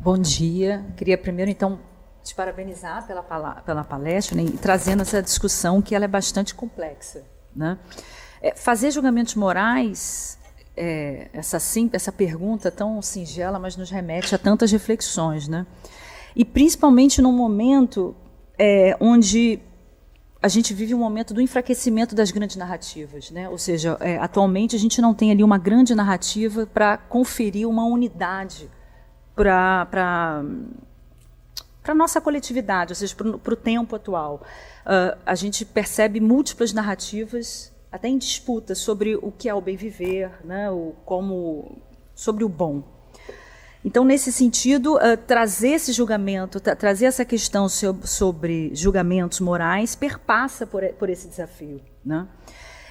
Bom dia. Queria primeiro, então, te parabenizar pela palestra, né, e trazendo essa discussão que ela é bastante complexa, né? Fazer julgamentos morais, essa pergunta tão singela, mas nos remete a tantas reflexões, né? E principalmente num momento onde a gente vive um momento do enfraquecimento das grandes narrativas, né? Ou seja, atualmente a gente não tem ali uma grande narrativa para conferir uma unidade para a nossa coletividade, ou seja, para o tempo atual. A gente percebe múltiplas narrativas, até em disputa, sobre o que é o bem viver, né, sobre o bom. Então, nesse sentido, trazer esse julgamento, trazer essa questão sobre julgamentos morais, perpassa por esse desafio, né?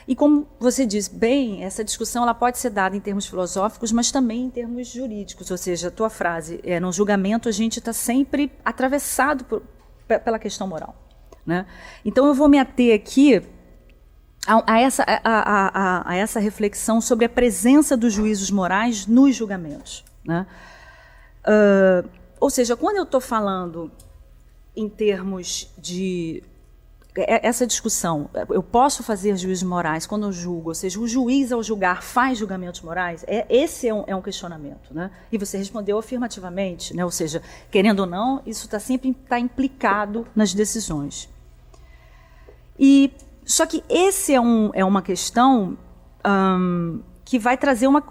E como você diz bem, essa discussão ela pode ser dada em termos filosóficos, mas também em termos jurídicos. Ou seja, a tua frase, no julgamento a gente está sempre atravessado pela questão moral, né? Então eu vou me ater aqui a essa reflexão sobre a presença dos juízos morais nos julgamentos, né? Ou seja, quando eu estou falando em termos de essa discussão, eu posso fazer juízos morais quando eu julgo, ou seja, o juiz ao julgar faz julgamentos morais? Esse é um questionamento, né? E você respondeu afirmativamente, né? Ou seja, querendo ou não, isso sempre está implicado nas decisões. Só que esse é uma questão que vai trazer uma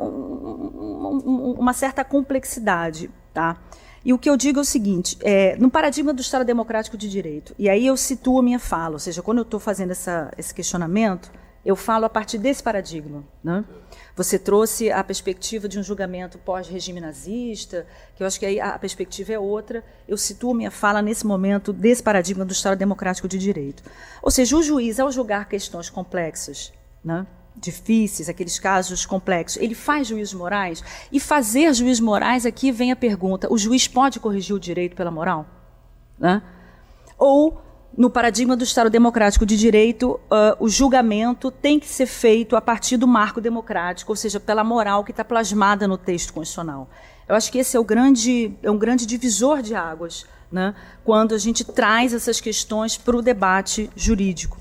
certa complexidade, tá? E o que eu digo é o seguinte, no paradigma do Estado Democrático de Direito, e aí eu situo a minha fala, ou seja, quando eu estou fazendo esse questionamento, eu falo a partir desse paradigma, né? Você trouxe a perspectiva de um julgamento pós-regime nazista, que eu acho que aí a perspectiva é outra, eu situo minha fala nesse momento desse paradigma do Estado Democrático de Direito. Ou seja, o juiz, ao julgar questões complexas, né, difíceis, aqueles casos complexos, ele faz juízos morais? E fazer juízos morais, aqui vem a pergunta, o juiz pode corrigir o direito pela moral? Né? Ou, no paradigma do Estado Democrático de Direito, o julgamento tem que ser feito a partir do marco democrático, ou seja, pela moral que está plasmada no texto constitucional. Eu acho que esse é um grande divisor de águas, né, quando a gente traz essas questões para o debate jurídico.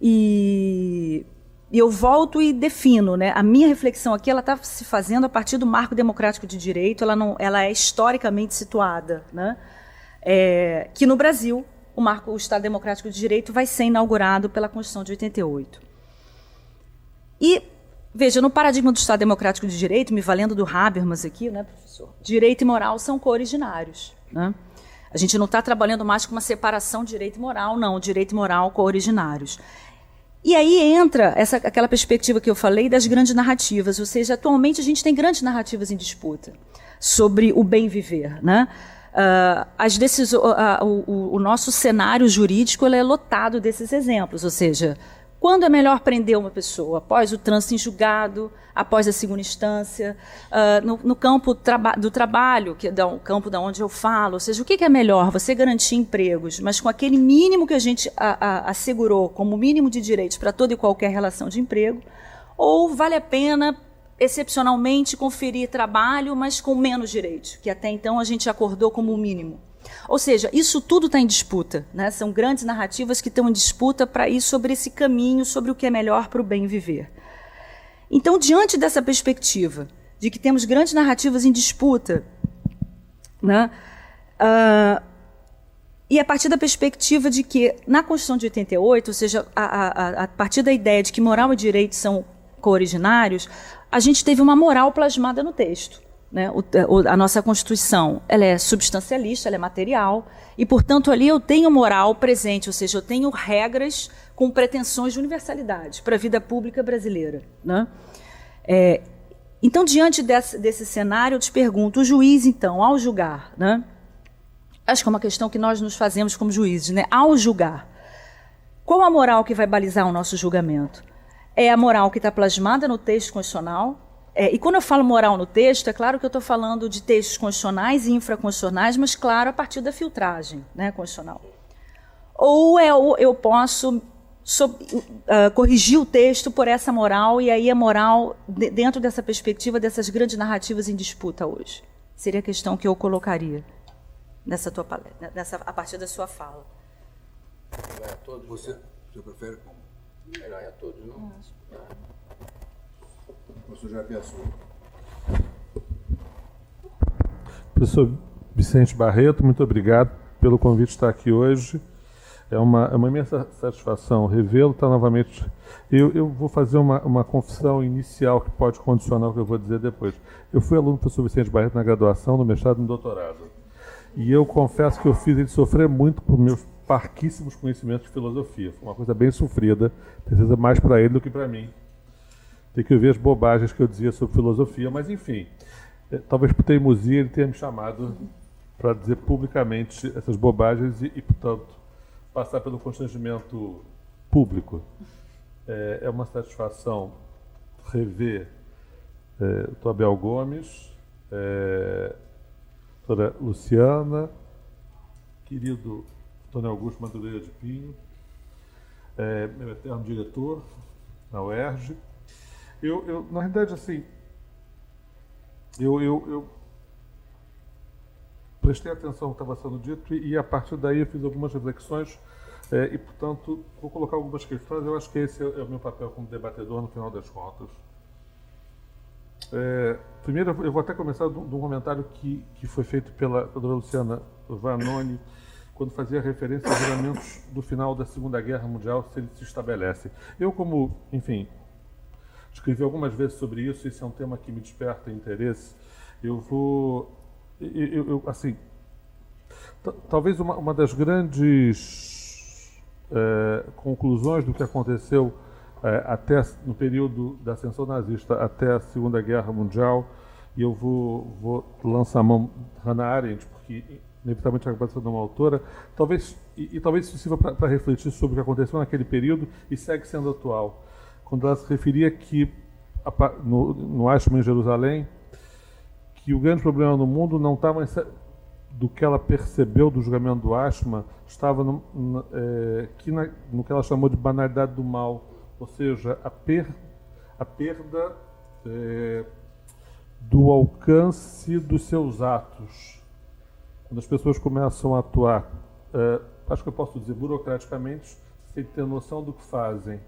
E eu volto e defino, né? A minha reflexão aqui ela está se fazendo a partir do marco democrático de direito, ela é historicamente situada, né? Que no Brasil o Estado Democrático de Direito vai ser inaugurado pela Constituição de 88. E, veja, no paradigma do Estado Democrático de Direito, me valendo do Habermas aqui, né, professor? Direito e moral são co-originários, né? A gente não está trabalhando mais com uma separação de direito e moral, não, direito e moral co-originários. E aí entra aquela perspectiva que eu falei das grandes narrativas, ou seja, atualmente a gente tem grandes narrativas em disputa sobre o bem viver, né? O nosso cenário jurídico ele é lotado desses exemplos, ou seja, quando é melhor prender uma pessoa? Após o trânsito em julgado, após a segunda instância, no campo do trabalho, que é o campo de onde eu falo, ou seja, o que é melhor? Você garantir empregos, mas com aquele mínimo que a gente assegurou como mínimo de direitos para toda e qualquer relação de emprego, ou vale a pena, excepcionalmente, conferir trabalho, mas com menos direitos, que até então a gente acordou como o mínimo. Ou seja, isso tudo está em disputa, né? São grandes narrativas que estão em disputa para ir sobre esse caminho, sobre o que é melhor para o bem viver. Então, diante dessa perspectiva, de que temos grandes narrativas em disputa, né? E a partir da perspectiva de que, na Constituição de 88, ou seja, a partir da ideia de que moral e direito são co-originários, a gente teve uma moral plasmada no texto. Né? A nossa Constituição ela é substancialista, ela é material, e, portanto, ali eu tenho moral presente, ou seja, eu tenho regras com pretensões de universalidade para a vida pública brasileira. Né? Então, diante desse cenário, eu te pergunto, o juiz, então, ao julgar, né? Acho que é uma questão que nós nos fazemos como juízes, né? Ao julgar, qual a moral que vai balizar o nosso julgamento? É a moral que está plasmada no texto constitucional, E quando eu falo moral no texto, é claro que eu estou falando de textos constitucionais e infraconstitucionais, mas, claro, a partir da filtragem, né, constitucional. Ou eu posso corrigir o texto por essa moral, e aí a moral, dentro dessa perspectiva dessas grandes narrativas em disputa hoje. Seria a questão que eu colocaria nessa tua palestra, a partir da sua fala. Vai a todos? Você prefere como? Melhor é a todos, não? Professor Jair Piaçu. Professor Vicente Barreto, muito obrigado pelo convite de estar aqui hoje. É uma imensa satisfação revê-lo, estar novamente. Eu vou fazer uma confissão inicial que pode condicionar o que eu vou dizer depois. Eu fui aluno do professor Vicente Barreto na graduação, no mestrado e no doutorado. E eu confesso que eu fiz ele sofrer muito por meus parquíssimos conhecimentos de filosofia. Foi uma coisa bem sofrida, precisa mais para ele do que para mim. Tem que ver as bobagens que eu dizia sobre filosofia, mas enfim, talvez por teimosia ele tenha me chamado para dizer publicamente essas bobagens e, portanto, passar pelo constrangimento público. É uma satisfação rever o Dr. Abel Gomes, doutora Luciana, querido Antônio Augusto Madureira de Pinho, meu eterno diretor na UERJ. Na realidade, assim, eu prestei atenção no que estava sendo dito e a partir daí eu fiz algumas reflexões e, portanto, vou colocar algumas questões. Eu acho que esse é o meu papel como debatedor no final das contas. Primeiro, eu vou até começar de um comentário que foi feito pela doutora Luciana Vanoni, quando fazia referência aos julgamentos do final da Segunda Guerra Mundial, se eles se estabelecem. Eu, como, enfim, escrevi algumas vezes sobre isso, esse é um tema que me desperta interesse. Assim, talvez uma das grandes conclusões do que aconteceu até no período da ascensão nazista até a Segunda Guerra Mundial, e eu vou lançar a mão Hannah Arendt, porque inevitavelmente acaba sendo uma autora, talvez isso sirva para refletir sobre o que aconteceu naquele período e segue sendo atual. Quando ela se referia que, no Eichmann em Jerusalém, que o grande problema no mundo não estava do que ela percebeu do julgamento do Eichmann, estava no que ela chamou de banalidade do mal, ou seja, a perda do alcance dos seus atos. Quando as pessoas começam a atuar, acho que eu posso dizer burocraticamente, sem ter noção do que fazem.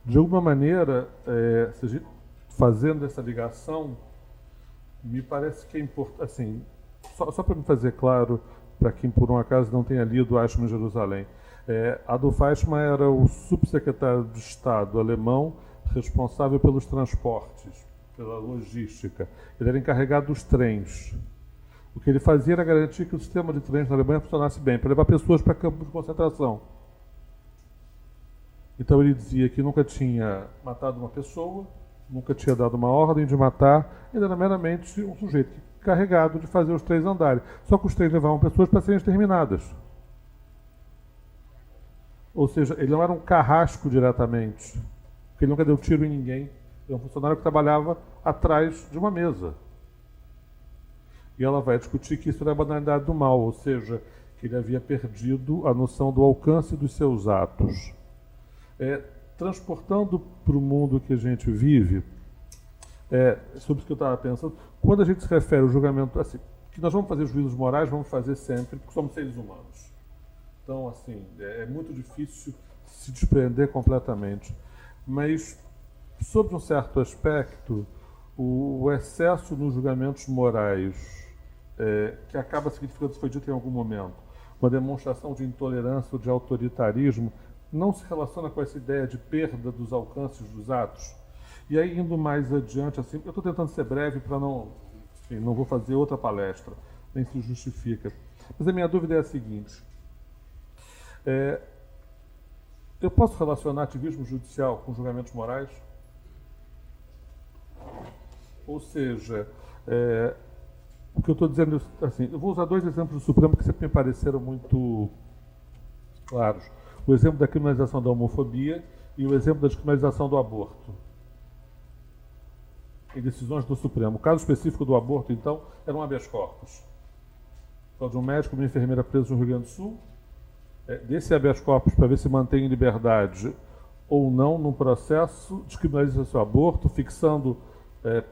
De alguma maneira, fazendo essa ligação, me parece que é importante, assim, só para me fazer claro, para quem por um acaso não tenha lido Eichmann em Jerusalém, Adolf Eichmann era o subsecretário de Estado alemão responsável pelos transportes, pela logística. Ele era encarregado dos trens. O que ele fazia era garantir que o sistema de trens na Alemanha funcionasse bem, para levar pessoas para campos de concentração. Então ele dizia que nunca tinha matado uma pessoa, nunca tinha dado uma ordem de matar, ele era meramente um sujeito carregado de fazer os trens andarem. Só que os trens levavam pessoas para serem exterminadas. Ou seja, ele não era um carrasco diretamente, porque ele nunca deu tiro em ninguém. Ele é um funcionário que trabalhava atrás de uma mesa. E ela vai discutir que isso era a banalidade do mal, ou seja, que ele havia perdido a noção do alcance dos seus atos. Transportando para o mundo que a gente vive, sobre o que eu estava pensando, quando a gente se refere ao julgamento, assim, que nós vamos fazer juízos morais, vamos fazer sempre, porque somos seres humanos. Então, assim, é muito difícil se desprender completamente. Mas, sob um certo aspecto, o excesso nos julgamentos morais, que acaba significando, isso foi dito em algum momento, uma demonstração de intolerância ou de autoritarismo, não se relaciona com essa ideia de perda dos alcances dos atos. E aí, indo mais adiante, assim, eu estou tentando ser breve para não vou fazer outra palestra, nem se justifica. Mas a minha dúvida é a seguinte. Eu posso relacionar ativismo judicial com julgamentos morais? Ou seja, o que eu estou dizendo, assim, eu vou usar dois exemplos do Supremo que sempre me pareceram muito claros. O exemplo da criminalização da homofobia e o exemplo da descriminalização do aborto. em decisões do Supremo. O caso específico do aborto, então, era um habeas corpus. Só de um médico e uma enfermeira presos no Rio Grande do Sul, desse habeas corpus para ver se mantém em liberdade ou não num processo, descriminaliza seu aborto, fixando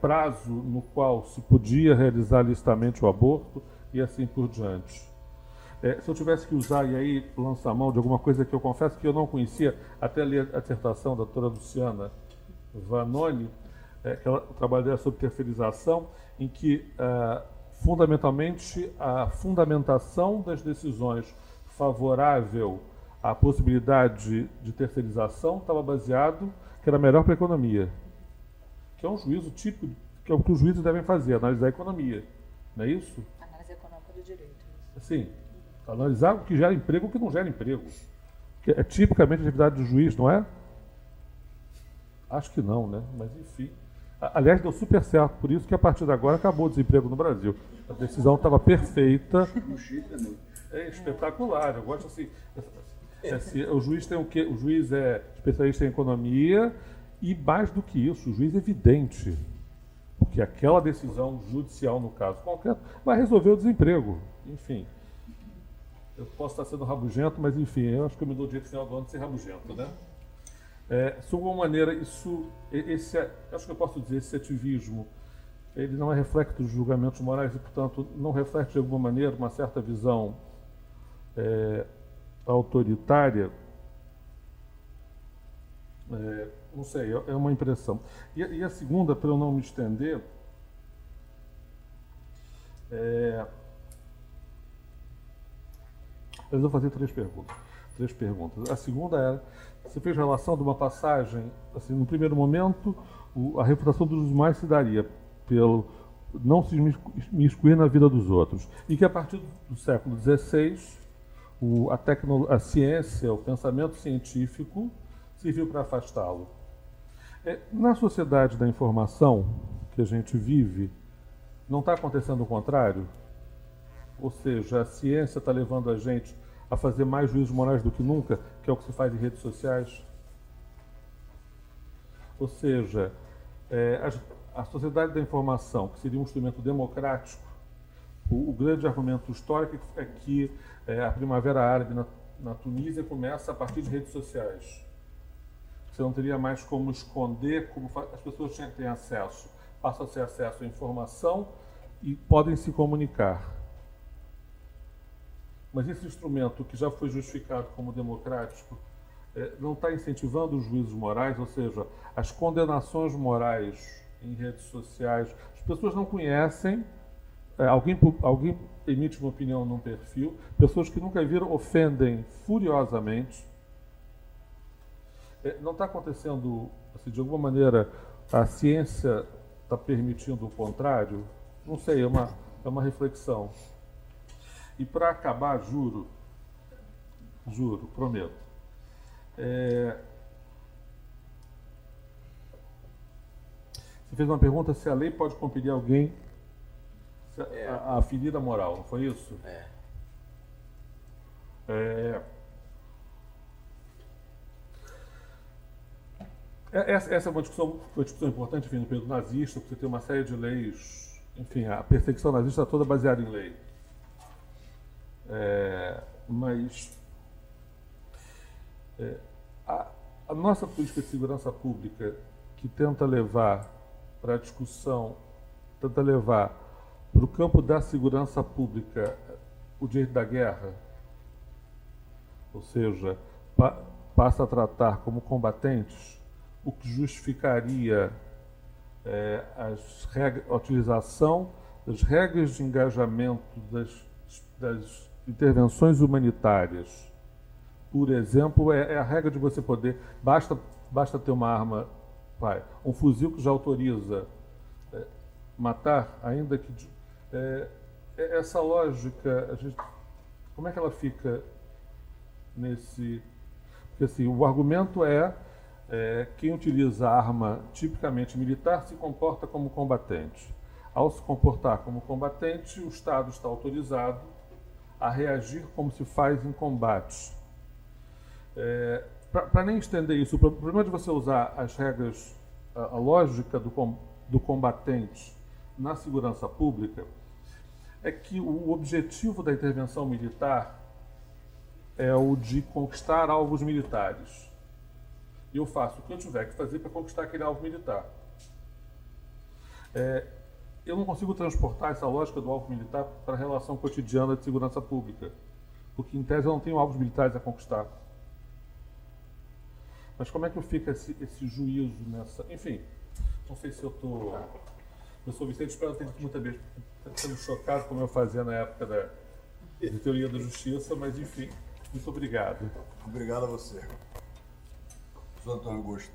prazo no qual se podia realizar licitamente o aborto e assim por diante. Se eu tivesse que usar, e aí lançar a mão de alguma coisa que eu confesso que eu não conhecia, até ler a dissertação da doutora Luciana Vanoni, que o trabalho dela sobre terceirização, em que, fundamentalmente, a fundamentação das decisões favorável à possibilidade de terceirização estava baseado que era melhor para a economia, que é um juízo típico, que é o que os juízes devem fazer, analisar a economia, não é isso? Análise econômica do direito. Sim, analisar o que gera emprego e o que não gera emprego, que é tipicamente a atividade do juiz, não é? Acho que não, né? Mas enfim. Aliás, deu super certo, por isso que a partir de agora acabou o desemprego no Brasil. A decisão estava perfeita. No Chile também. É espetacular. Eu gosto assim. O juiz tem o quê? O juiz é especialista em economia e, mais do que isso, o juiz é evidente. Porque aquela decisão judicial, no caso concreto, vai resolver o desemprego. Enfim. Eu posso estar sendo rabugento, mas enfim, eu acho que eu me dou o direito final do ano de ser rabugento, né? De alguma maneira, acho que eu posso dizer, esse ativismo, ele não é reflexo dos julgamentos morais e, portanto, não reflete de alguma maneira uma certa visão autoritária. Não sei, é uma impressão. E a segunda, para eu não me estender, eu vou fazer três perguntas. A segunda era, você fez relação de uma passagem, assim, no primeiro momento, a reputação dos mais se daria pelo não se miscuir na vida dos outros. E que a partir do século XVI, a ciência, o pensamento científico, serviu para afastá-lo. Na sociedade da informação que a gente vive, não está acontecendo o contrário? Ou seja, a ciência está levando a gente a fazer mais juízos morais do que nunca, que é o que se faz em redes sociais. Ou seja, a sociedade da informação, que seria um instrumento democrático, o grande argumento histórico é que a Primavera Árabe na Tunísia começa a partir de redes sociais. Você não teria mais como esconder, como as pessoas têm acesso, passam a ter acesso à informação e podem se comunicar. Mas esse instrumento, que já foi justificado como democrático, não está incentivando os juízos morais, ou seja, as condenações morais em redes sociais. As pessoas não conhecem, alguém emite uma opinião num perfil, pessoas que nunca viram ofendem furiosamente. Não está acontecendo, assim, de alguma maneira, a ciência está permitindo o contrário? Não sei, é uma reflexão. E para acabar, juro, prometo. Você fez uma pergunta se a lei pode compelir alguém a ferida moral, não foi isso? Essa é uma discussão importante, enfim, no período nazista, porque você tem uma série de leis, enfim, a perseguição nazista é toda baseada em lei. Mas a nossa política de segurança pública, que tenta levar para a discussão, tenta levar para o campo da segurança pública o direito da guerra, ou seja, passa a tratar como combatentes, o que justificaria a utilização das regras de engajamento das intervenções humanitárias. Por exemplo, é a regra de você poder... Basta ter uma arma, um fuzil que já autoriza matar, ainda que... essa lógica, como é que ela fica nesse... Porque assim, o argumento quem utiliza arma tipicamente militar se comporta como combatente. Ao se comportar como combatente, o Estado está autorizado a reagir como se faz em combate. Para nem estender isso, o problema de você usar as regras, a lógica do combatente na segurança pública é que o objetivo da intervenção militar é o de conquistar alvos militares. E eu faço o que eu tiver que fazer para conquistar aquele alvo militar. Eu não consigo transportar essa lógica do alvo militar para a relação cotidiana de segurança pública, porque, em tese, eu não tenho alvos militares a conquistar. Mas como é que fica esse juízo nessa... Enfim, não sei se eu estou... Eu sou Vicente, espero não ter dito muita vez, sendo chocado como eu fazia na época da teoria da justiça, mas, enfim, muito obrigado. Obrigado a você. Professor Antônio Augusto.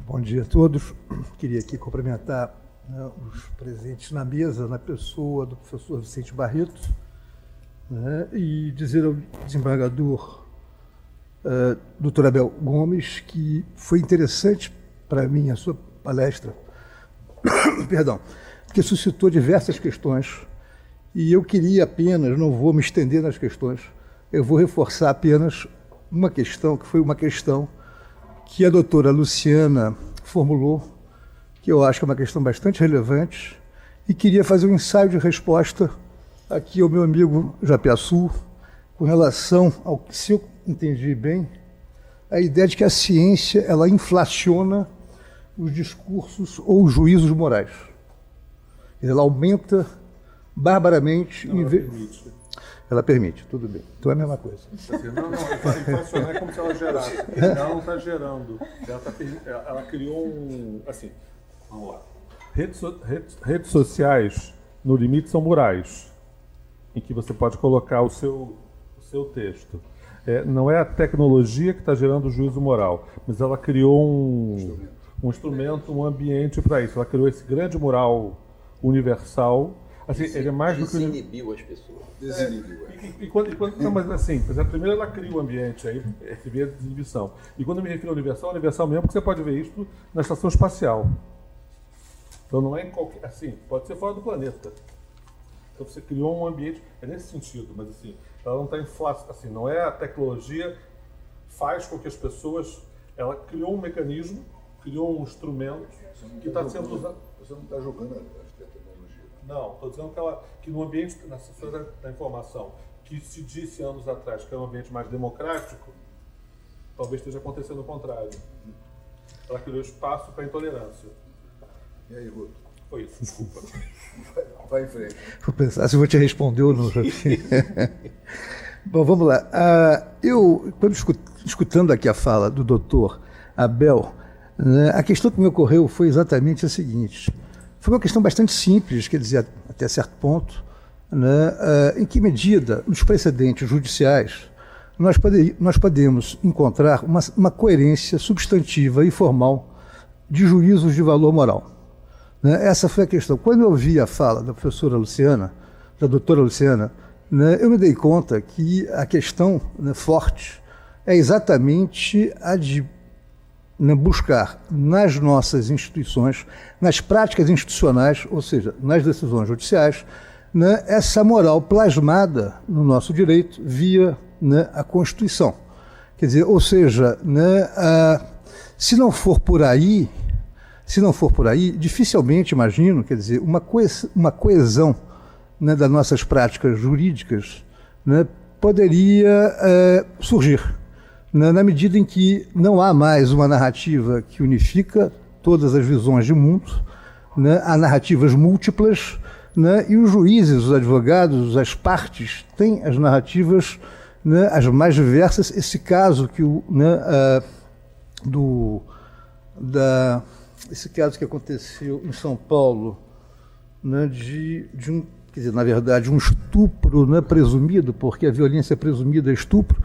Bom dia a todos. Queria aqui cumprimentar, né, os presentes na mesa, na pessoa do professor Vicente Barreto, né, e dizer ao desembargador Dr. Abel Gomes que foi interessante para mim a sua palestra, perdão, porque suscitou diversas questões e eu queria apenas, não vou me estender nas questões, eu vou reforçar apenas uma questão, que foi uma questão que a doutora Luciana formulou, que eu acho que é uma questão bastante relevante, e queria fazer um ensaio de resposta aqui ao meu amigo Japiaçu, com relação ao que, se eu entendi bem, a ideia de que a ciência ela inflaciona os discursos ou os juízos morais. Ela aumenta barbaramente... Permite. Ela permite, tudo bem. Então é a mesma coisa. Não, inflacionar é como se ela gerasse. Ela não está gerando. Ela criou um... Assim, vamos lá. Redes sociais, no limite, são murais, em que você pode colocar o seu texto. Não é a tecnologia que está gerando o juízo moral, mas ela criou um instrumento, um ambiente para isso. Ela criou esse grande mural universal. Assim, ele é mais do que... Desinibiu as pessoas. Desinibiu. Não, mas assim, primeiro ela cria o ambiente, aí você vê a desinibição. E quando eu me refiro ao universal mesmo, porque você pode ver isso na estação espacial. Então não é em qualquer... Assim, pode ser fora do planeta. Então você criou um ambiente... É nesse sentido, mas assim, ela não está inflacionada. Assim, não é a tecnologia faz com que as pessoas... Ela criou um mecanismo, criou um instrumento que está sendo usado... Você não está jogando a tecnologia. Não, estou dizendo que no ambiente, na sociedade da informação, que se disse anos atrás que é um ambiente mais democrático, talvez esteja acontecendo o contrário. Ela criou espaço para a intolerância. E aí, Ruto? Foi isso, desculpa. Vai em frente. Vou pensar se eu vou te responder ou não. Bom, vamos lá. Quando escutando aqui a fala do doutor Abel, né, a questão que me ocorreu foi exatamente a seguinte. Foi uma questão bastante simples, quer dizer, até certo ponto, né, em que medida, nos precedentes judiciais, nós podemos encontrar uma coerência substantiva e formal de juízos de valor moral. Né? Essa foi a questão. Quando eu ouvi a fala da professora Luciana, da doutora Luciana, né, eu me dei conta que a questão, né, forte é exatamente a de, né, buscar nas nossas instituições, nas práticas institucionais, ou seja, nas decisões judiciais, né, essa moral plasmada no nosso direito via, né, a Constituição. Quer dizer, ou seja, né, se não for por aí, dificilmente imagino, quer dizer, uma coesão, né, das nossas práticas jurídicas, né, poderia surgir, né, na medida em que não há mais uma narrativa que unifica todas as visões de mundo, né, há narrativas múltiplas, né, e os juízes, os advogados, as partes têm as narrativas, né, as mais diversas. Esse caso que esse caso que aconteceu em São Paulo, né, de um, quer dizer, na verdade, um estupro, né, presumido, porque a violência presumida é estupro,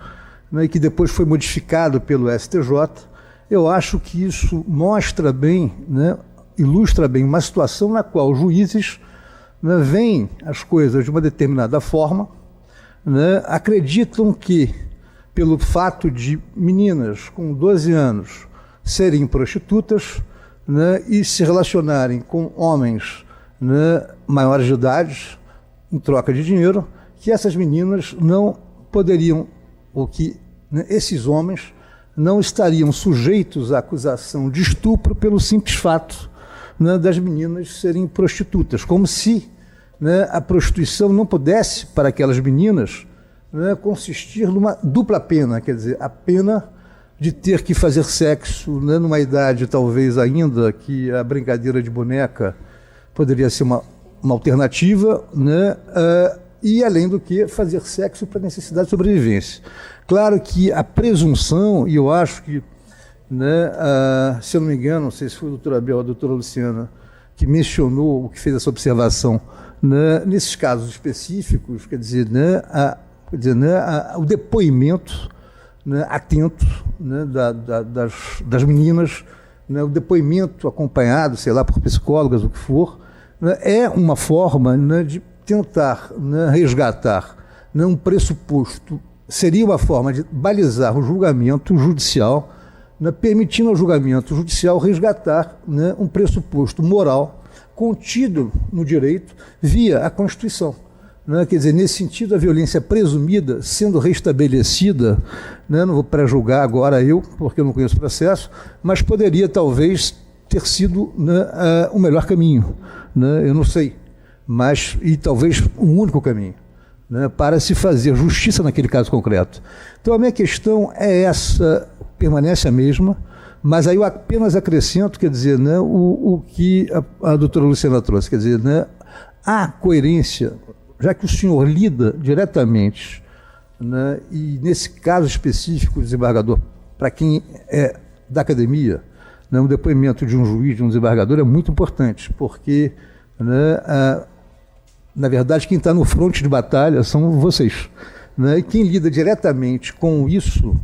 né, e que depois foi modificado pelo STJ, eu acho que isso mostra bem, né, ilustra bem uma situação na qual os juízes, né, veem as coisas de uma determinada forma, né, acreditam que, pelo fato de meninas com 12 anos serem prostitutas, né, e se relacionarem com homens, né, maiores de idade, em troca de dinheiro, que essas meninas não poderiam, ou que, né, esses homens não estariam sujeitos à acusação de estupro pelo simples fato, né, das meninas serem prostitutas, como se, né, a prostituição não pudesse, para aquelas meninas, né, consistir numa dupla pena, quer dizer, a pena de ter que fazer sexo, né, numa idade talvez ainda que a brincadeira de boneca poderia ser uma alternativa, né, e além do que fazer sexo para necessidade de sobrevivência. Claro que a presunção, e eu acho que, né, se eu não me engano, não sei se foi o doutor Abel ou a doutora Luciana que mencionou, que fez essa observação, né, nesses casos específicos, quer dizer, né, o depoimento, né, atento, né, das meninas, né, o depoimento acompanhado, sei lá, por psicólogas, o que for, né, é uma forma, né, de tentar, né, resgatar, né, um pressuposto, seria uma forma de balizar o julgamento judicial, né, permitindo ao julgamento judicial resgatar, né, um pressuposto moral contido no direito via a Constituição. Né, quer dizer, nesse sentido, a violência presumida sendo restabelecida, né, não vou pré-julgar agora porque eu não conheço o processo, mas poderia talvez ter sido, né, o melhor caminho, né, eu não sei, mas e talvez o único caminho, né, para se fazer justiça naquele caso concreto. Então a minha questão é essa, permanece a mesma, mas aí eu apenas acrescento, quer dizer, né, o que a doutora Luciana trouxe, quer dizer, né, a coerência, já que o senhor lida diretamente, né, e nesse caso específico, desembargador, para quem é da academia, né, um depoimento de um juiz, de um desembargador é muito importante, porque, né, na verdade, quem está no fronte de batalha são vocês. Né, e quem lida diretamente com isso,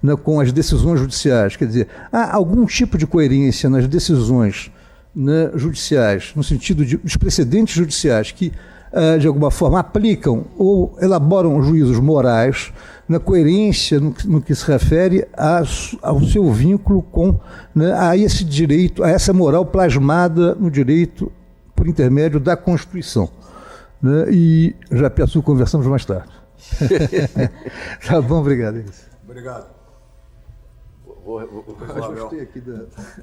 né, com as decisões judiciais, quer dizer, há algum tipo de coerência nas decisões, né, judiciais, no sentido dos precedentes judiciais que, de alguma forma, aplicam ou elaboram juízos morais, na coerência no que se refere ao seu vínculo com, né, a esse direito, a essa moral plasmada no direito por intermédio da Constituição. Né, e já peço, conversamos mais tarde. Tá bom, obrigado. Obrigado.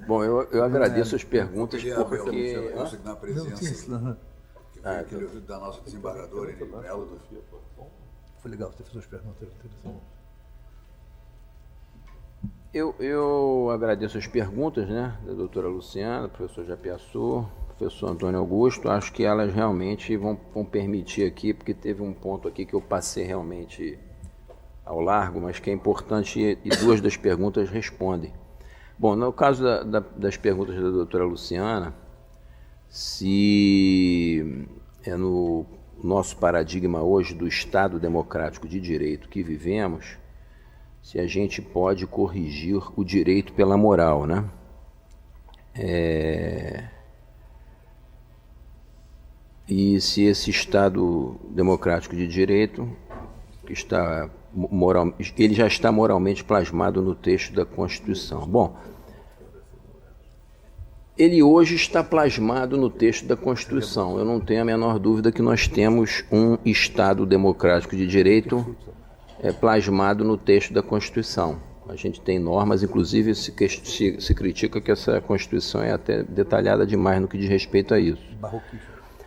Bom, eu agradeço as perguntas porque... Na presença da nossa desembargadora Henrique Melo. Foi legal você fez as perguntas. Eu agradeço as perguntas, né, da doutora Luciana, do professor Japiaçu, professor Antônio Augusto. Acho que elas realmente vão permitir aqui, porque teve um ponto aqui que eu passei realmente ao largo, mas que é importante e duas das perguntas respondem. Bom, no caso das perguntas da doutora Luciana, se é no nosso paradigma hoje do Estado democrático de direito que vivemos, se a gente pode corrigir o direito pela moral, né? E se esse Estado democrático de direito, que está ele já está moralmente plasmado no texto da Constituição. Bom, ele hoje está plasmado no texto da Constituição. Eu não tenho a menor dúvida que nós temos um Estado democrático de direito plasmado no texto da Constituição. A gente tem normas, inclusive se critica que essa Constituição é até detalhada demais no que diz respeito a isso.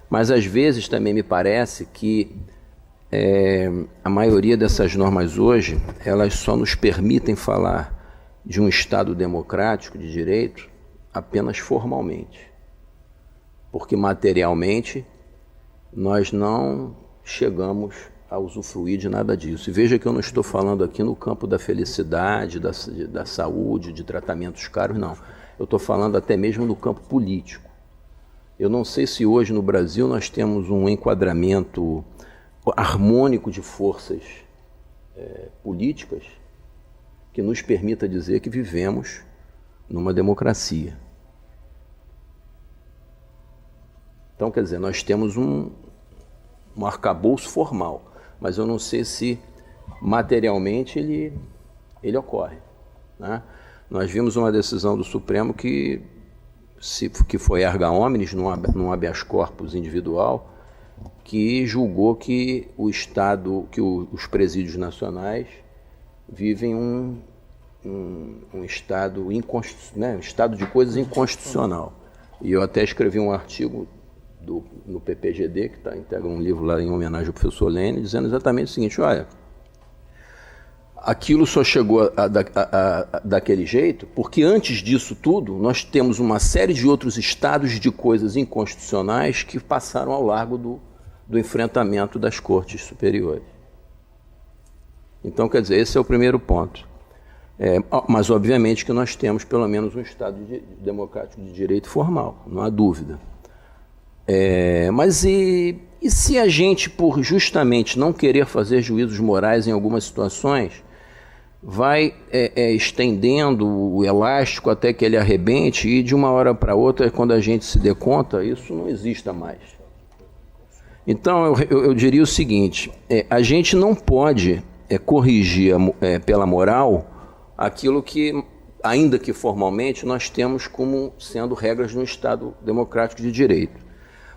Mas às vezes também me parece que a maioria dessas normas hoje, elas só nos permitem falar de um Estado democrático de direito apenas formalmente, porque materialmente nós não chegamos a usufruir de nada disso. E veja que eu não estou falando aqui no campo da felicidade, da saúde, de tratamentos caros, não. Eu estou falando até mesmo no campo político. Eu não sei se hoje no Brasil nós temos um enquadramento harmônico de forças políticas que nos permita dizer que vivemos numa democracia. Então, quer dizer, nós temos um arcabouço formal, mas eu não sei se materialmente ele ocorre, né? Nós vimos uma decisão do Supremo que foi erga omnes, num habeas corpus individual, que julgou que o Estado, que os presídios nacionais vivem um um estado, né, um estado de coisas inconstitucional. E eu até escrevi um artigo no PPGD, que integra um livro lá em homenagem ao professor Lênin, dizendo exatamente o seguinte: olha, aquilo só chegou daquele jeito porque antes disso tudo nós temos uma série de outros estados de coisas inconstitucionais que passaram ao largo do enfrentamento das cortes superiores. Então, quer dizer, esse é o primeiro ponto. Mas, obviamente, que nós temos pelo menos um Estado democrático de direito formal, não há dúvida. Mas e se a gente, por justamente não querer fazer juízos morais em algumas situações, vai estendendo o elástico até que ele arrebente e de uma hora para outra, quando a gente se dê conta, isso não exista mais? Então, eu diria o seguinte: a gente não pode corrigir pela moral aquilo que, ainda que formalmente, nós temos como sendo regras de um Estado democrático de direito.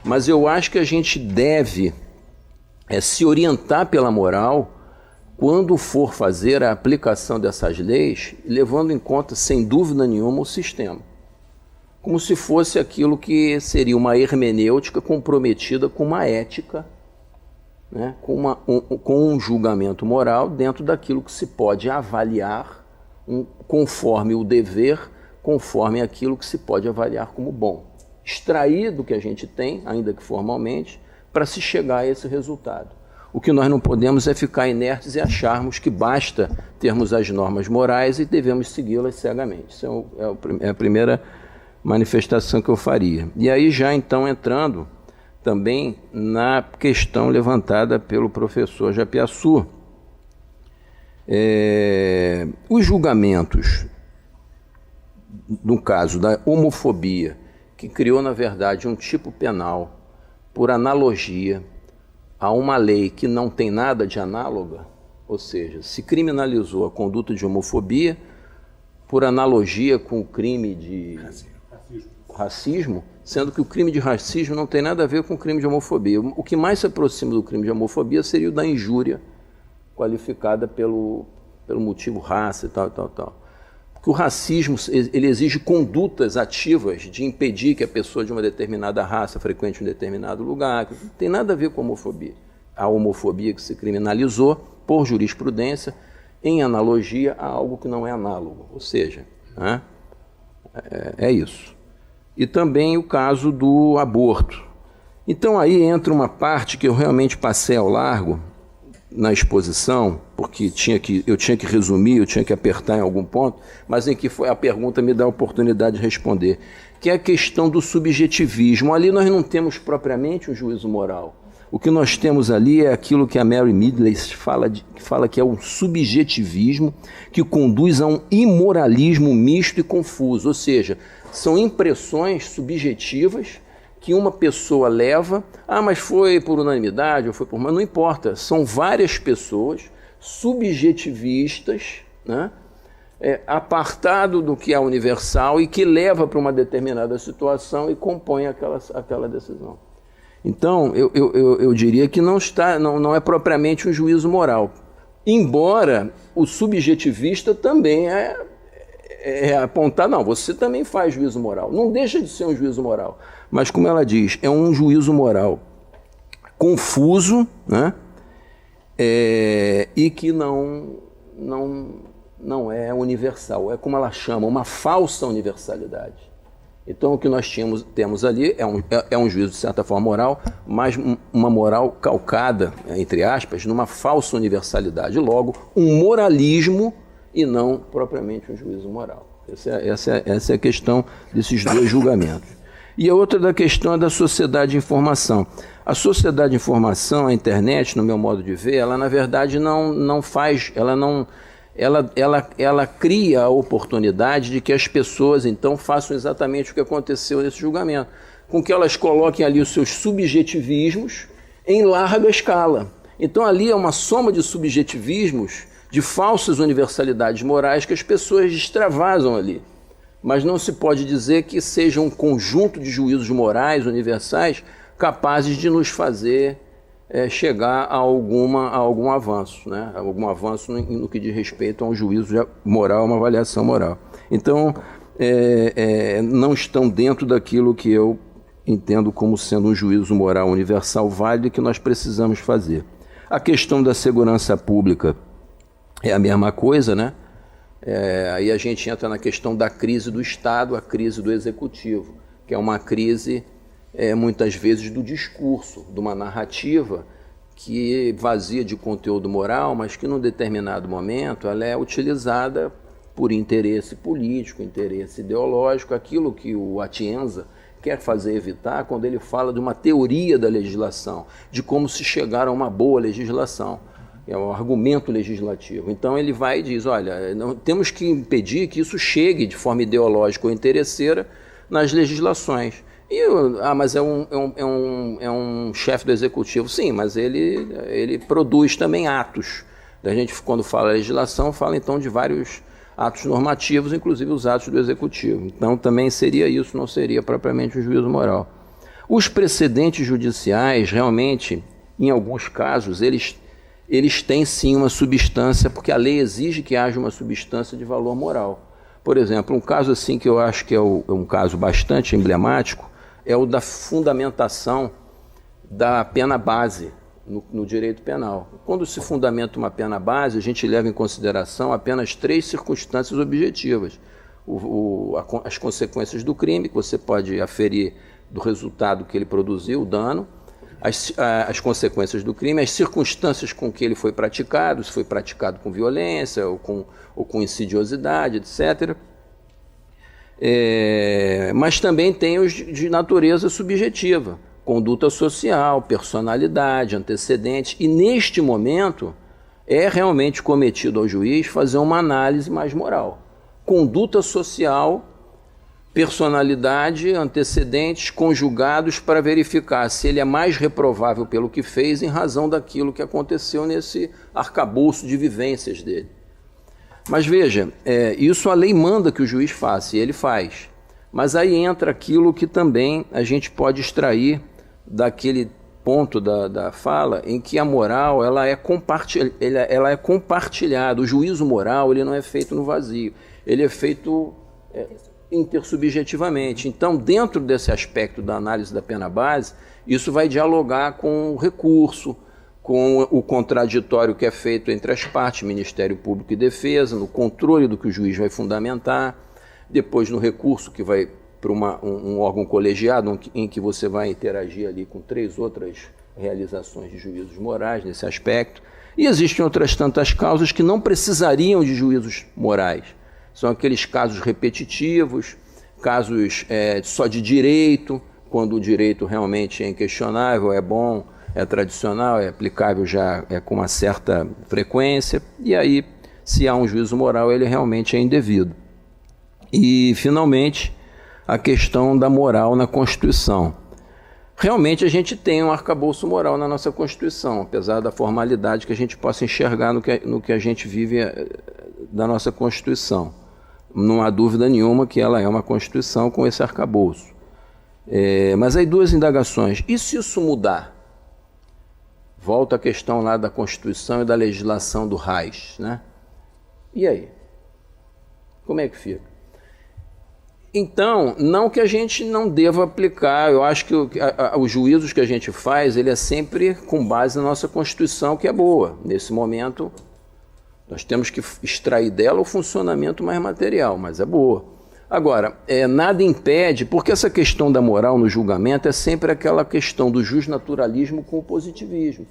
Mas eu acho que a gente deve se orientar pela moral quando for fazer a aplicação dessas leis, levando em conta, sem dúvida nenhuma, o sistema. Como se fosse aquilo que seria uma hermenêutica comprometida com uma ética, né, com um julgamento moral dentro daquilo que se pode avaliar conforme o dever, conforme aquilo que se pode avaliar como bom. Extrair do que a gente tem, ainda que formalmente, para se chegar a esse resultado. O que nós não podemos é ficar inertes e acharmos que basta termos as normas morais e devemos segui-las cegamente. Isso é a primeira manifestação que eu faria. E aí já então entrando também na questão levantada pelo professor Japiaçu. Os julgamentos, no caso da homofobia, que criou, na verdade, um tipo penal por analogia a uma lei que não tem nada de análoga, ou seja, se criminalizou a conduta de homofobia por analogia com o crime de racismo, sendo que o crime de racismo não tem nada a ver com o crime de homofobia. O que mais se aproxima do crime de homofobia seria o da injúria qualificada pelo motivo raça e tal. Porque o racismo, ele exige condutas ativas de impedir que a pessoa de uma determinada raça frequente um determinado lugar. Não tem nada a ver com a homofobia. A homofobia que se criminalizou por jurisprudência em analogia a algo que não é análogo. Ou seja, né, é isso. E também o caso do aborto. Então aí entra uma parte que eu realmente passei ao largo na exposição, porque eu tinha que resumir, eu tinha que apertar em algum ponto, mas em que a pergunta me dá a oportunidade de responder, que é a questão do subjetivismo. Ali nós não temos propriamente um juízo moral. O que nós temos ali é aquilo que a Mary Midley fala que é um subjetivismo que conduz a um imoralismo misto e confuso, ou seja, são impressões subjetivas que uma pessoa leva, mas foi por unanimidade, ou foi por... Mas não importa, são várias pessoas subjetivistas, né, apartado do que é universal e que leva para uma determinada situação e compõe aquela decisão. Então, eu diria que não é propriamente um juízo moral, embora o subjetivista também apontar, não, você também faz juízo moral, não deixa de ser um juízo moral, mas como ela diz, é um juízo moral confuso, né, e que não é universal, é como ela chama, uma falsa universalidade. Então o que nós temos ali é um juízo de certa forma moral, mas uma moral calcada, entre aspas, numa falsa universalidade, logo um moralismo e não propriamente um juízo moral. Essa é a questão desses dois julgamentos. E a outra da questão é da sociedade de informação. A sociedade de informação, a internet, no meu modo de ver, ela na verdade não faz, ela cria a oportunidade de que as pessoas então façam exatamente o que aconteceu nesse julgamento, com que elas coloquem ali os seus subjetivismos em larga escala. Então ali é uma soma de subjetivismos, de falsas universalidades morais que as pessoas extravasam ali. Mas não se pode dizer que seja um conjunto de juízos morais universais capazes de nos fazer chegar a algum avanço, né? Algum avanço no que diz respeito a um juízo moral, uma avaliação moral. Então, não estão dentro daquilo que eu entendo como sendo um juízo moral universal válido e que nós precisamos fazer. A questão da segurança pública é a mesma coisa, né? Aí a gente entra na questão da crise do Estado, a crise do Executivo, que é uma crise, muitas vezes, do discurso, de uma narrativa que vazia de conteúdo moral, mas que, num determinado momento, ela é utilizada por interesse político, interesse ideológico, aquilo que o Atienza quer fazer evitar quando ele fala de uma teoria da legislação, de como se chegar a uma boa legislação. É um argumento legislativo. Então ele vai e diz, olha, não, temos que impedir que isso chegue de forma ideológica ou interesseira nas legislações. Mas é um chefe do executivo. Sim, mas ele produz também atos. A gente, quando fala legislação, fala então de vários atos normativos, inclusive os atos do executivo. Então também seria isso, não seria propriamente um juízo moral. Os precedentes judiciais, realmente, em alguns casos, eles têm sim uma substância, porque a lei exige que haja uma substância de valor moral. Por exemplo, um caso assim que eu acho que é um caso bastante emblemático é o da fundamentação da pena base no direito penal. Quando se fundamenta uma pena base, a gente leva em consideração apenas 3 circunstâncias objetivas. As consequências do crime, que você pode aferir do resultado que ele produziu, o dano, as consequências do crime, as circunstâncias com que ele foi praticado, se foi praticado com violência ou com insidiosidade, etc. Mas também tem os de natureza subjetiva, conduta social, personalidade, antecedentes, e neste momento é realmente cometido ao juiz fazer uma análise mais moral. Conduta social, personalidade, antecedentes conjugados para verificar se ele é mais reprovável pelo que fez em razão daquilo que aconteceu nesse arcabouço de vivências dele. Mas veja, isso a lei manda que o juiz faça, e ele faz. Mas aí entra aquilo que também a gente pode extrair daquele ponto da fala em que a moral ela é compartilhada. O juízo moral ele não é feito no vazio, ele é feito intersubjetivamente. Então, dentro desse aspecto da análise da pena base, isso vai dialogar com o recurso, com o contraditório que é feito entre as partes, Ministério Público e Defesa, no controle do que o juiz vai fundamentar, depois no recurso que vai para um órgão colegiado em que você vai interagir ali com 3 outras realizações de juízos morais nesse aspecto. E existem outras tantas causas que não precisariam de juízos morais. São aqueles casos repetitivos, casos só de direito, quando o direito realmente é inquestionável, é bom, é tradicional, é aplicável já com uma certa frequência, e aí, se há um juízo moral, ele realmente é indevido. E, finalmente, a questão da moral na Constituição. Realmente a gente tem um arcabouço moral na nossa Constituição, apesar da formalidade que a gente possa enxergar no que a gente vive da nossa Constituição. Não há dúvida nenhuma que ela é uma Constituição com esse arcabouço. Mas aí 2 indagações. E se isso mudar? Volta a questão lá da Constituição e da legislação do Reis, né? E aí? Como é que fica? Então, não que a gente não deva aplicar, eu acho que os juízos que a gente faz, ele é sempre com base na nossa Constituição, que é boa. Nesse momento, nós temos que extrair dela o funcionamento mais material, mas é boa. Agora, nada impede, porque essa questão da moral no julgamento é sempre aquela questão do justnaturalismo com o positivismo.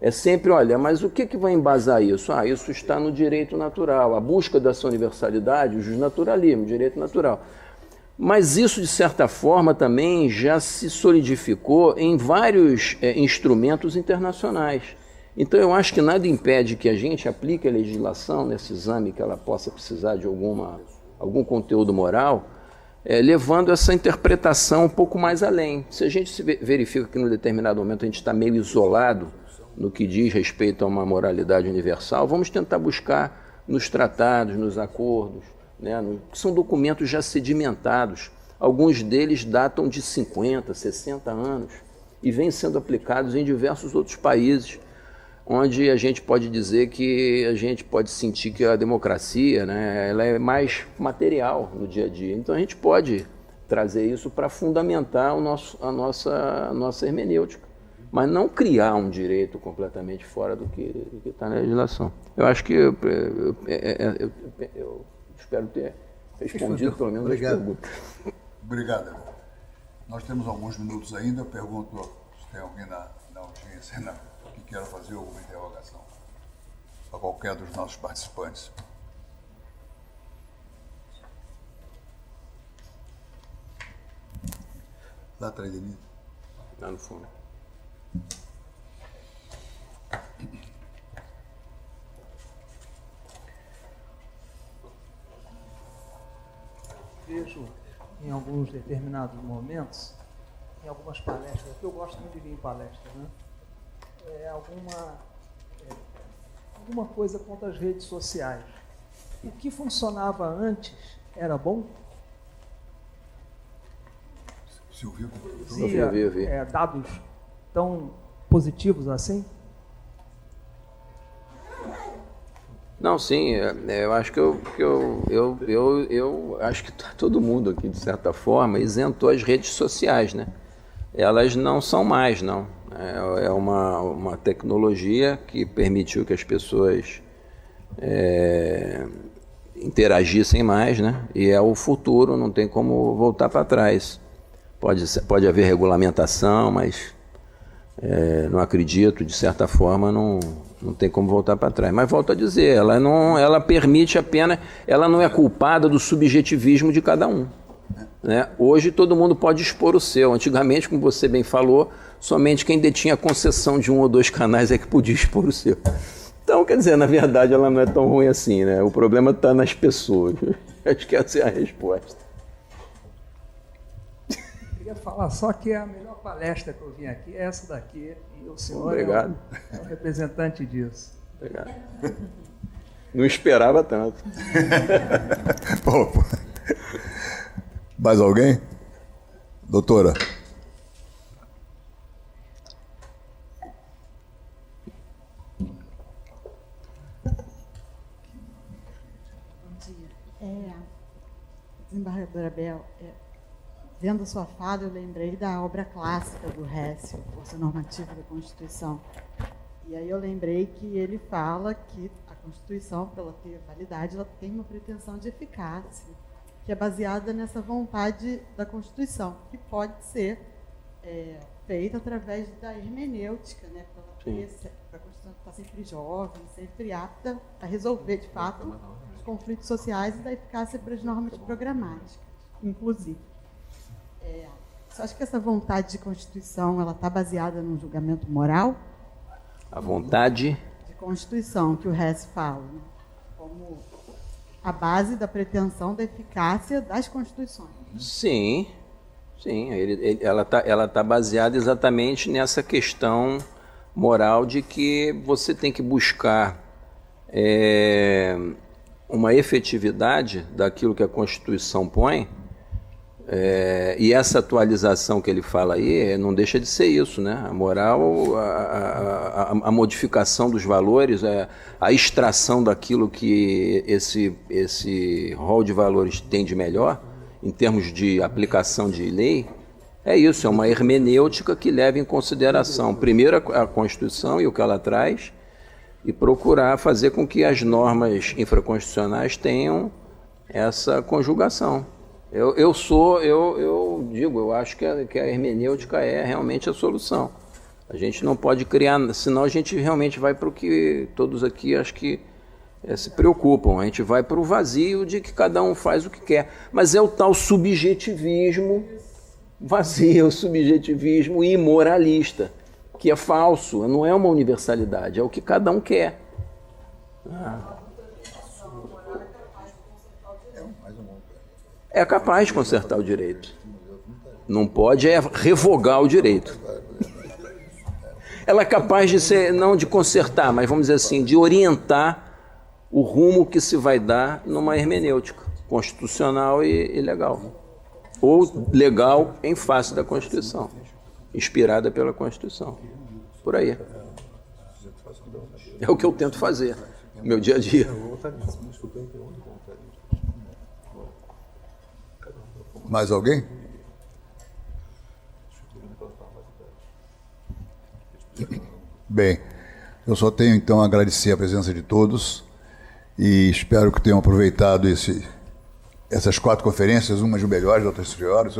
É sempre, olha, mas o que vai embasar isso? Isso está no direito natural, a busca dessa universalidade, o justnaturalismo, o direito natural. Mas isso, de certa forma, também já se solidificou em vários instrumentos internacionais. Então, eu acho que nada impede que a gente aplique a legislação nesse exame que ela possa precisar de algum conteúdo moral, levando essa interpretação um pouco mais além. Se a gente verifica que, num determinado momento, a gente está meio isolado no que diz respeito a uma moralidade universal, vamos tentar buscar nos tratados, nos acordos, que são documentos já sedimentados. Alguns deles datam de 50, 60 anos. e vêm sendo aplicados em diversos outros países, onde a gente pode dizer que a gente pode sentir que a democracia, né, ela é mais material no dia a dia. Então a gente pode trazer isso para fundamentar a nossa hermenêutica, mas não criar um direito completamente fora do que está na legislação. Eu acho que eu espero ter respondido pelo menos as perguntas. Obrigado. Nós temos alguns minutos ainda. Eu pergunto se tem alguém na audiência que queira fazer alguma interrogação a qualquer dos nossos participantes. Lá atrás de mim. Lá no fundo. Vejo em alguns determinados momentos, em algumas palestras, que eu gosto muito de vir em palestras, né? Alguma coisa contra as redes sociais. O que funcionava antes era bom? Se ouviu? Vi. Dados tão positivos assim? Não, sim, eu acho que eu acho que todo mundo aqui, de certa forma, isentou as redes sociais, né? Elas não são mais, não. É uma tecnologia que permitiu que as pessoas interagissem mais, né? E é o futuro, não tem como voltar para trás. Pode haver regulamentação, mas não acredito, de certa forma, não tem como voltar para trás. Mas volto a dizer, ela permite apenas, ela não é culpada do subjetivismo de cada um, né? Hoje todo mundo pode expor o seu. Antigamente, como você bem falou, somente quem detinha a concessão de 1 ou 2 canais é que podia expor o seu. Então, quer dizer, na verdade, ela não é tão ruim assim, né? O problema está nas pessoas. Acho que essa é a resposta. Eu queria falar só que a melhor palestra que eu vim aqui é essa daqui, e o senhor Obrigado. É o representante disso. Obrigado. Não esperava tanto. Bom, mais alguém? Doutora. Desembargadora Bel, vendo a sua fala, eu lembrei da obra clássica do Hess, Força Normativa da Constituição. E aí eu lembrei que ele fala que a Constituição, pela ter validade, ela tem uma pretensão de eficácia, que é baseada nessa vontade da Constituição, que pode ser feita através da hermenêutica, né? Para a Constituição estar sempre jovem, sempre apta a resolver, de fato, os conflitos sociais e da eficácia para as normas programáticas, inclusive. Você acha que essa vontade de Constituição ela está baseada num julgamento moral? A vontade de Constituição, que o Hess fala, né? Como a base da pretensão da eficácia das Constituições. Sim. Ela tá baseada exatamente nessa questão moral de que você tem que buscar uma efetividade daquilo que a Constituição põe, e essa atualização que ele fala aí não deixa de ser isso, né? A moral, a modificação dos valores, a extração daquilo que esse rol de valores tem de melhor, em termos de aplicação de lei, é isso, é uma hermenêutica que leva em consideração, primeiro, a Constituição e o que ela traz, e procurar fazer com que as normas infraconstitucionais tenham essa conjugação. Eu acho que a hermenêutica é realmente a solução. A gente não pode criar, senão a gente realmente vai para o que todos aqui acho que se preocupam. A gente vai para o vazio de que cada um faz o que quer. Mas é o tal subjetivismo vazio, o subjetivismo imoralista, que é falso, não é uma universalidade, é o que cada um quer. É capaz de consertar o direito. Não pode revogar o direito. Ela é capaz de ser, não de consertar, mas vamos dizer assim, de orientar o rumo que se vai dar numa hermenêutica constitucional e legal. Ou legal em face da Constituição. inspirada pela Constituição. Por aí. É o que eu tento fazer no meu dia a dia. Mais alguém? Bem, eu só tenho então a agradecer a presença de todos e espero que tenham aproveitado essas 4 conferências, umas melhores, outras piores.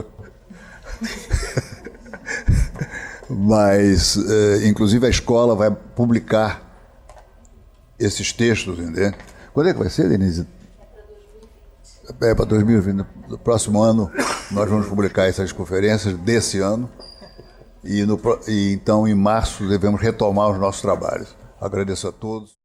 Mas, inclusive, a escola vai publicar esses textos, entendeu? Quando é que vai ser, Denise? É para 2020. No próximo ano, nós vamos publicar essas conferências desse ano. E então, em março, devemos retomar os nossos trabalhos. Agradeço a todos.